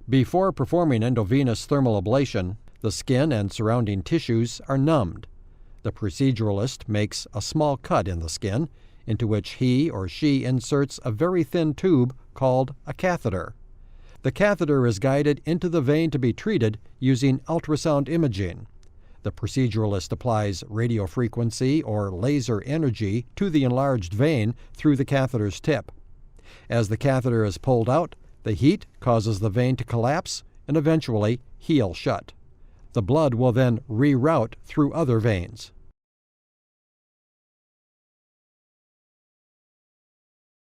Before performing endovenous thermal ablation, the skin and surrounding tissues are numbed. The proceduralist makes a small cut in the skin, into which he or she inserts a very thin tube called a catheter. The catheter is guided into the vein to be treated using ultrasound imaging. The proceduralist applies radiofrequency or laser energy to the enlarged vein through the catheter's tip. As the catheter is pulled out, the heat causes the vein to collapse and eventually heal shut. The blood will then reroute through other veins.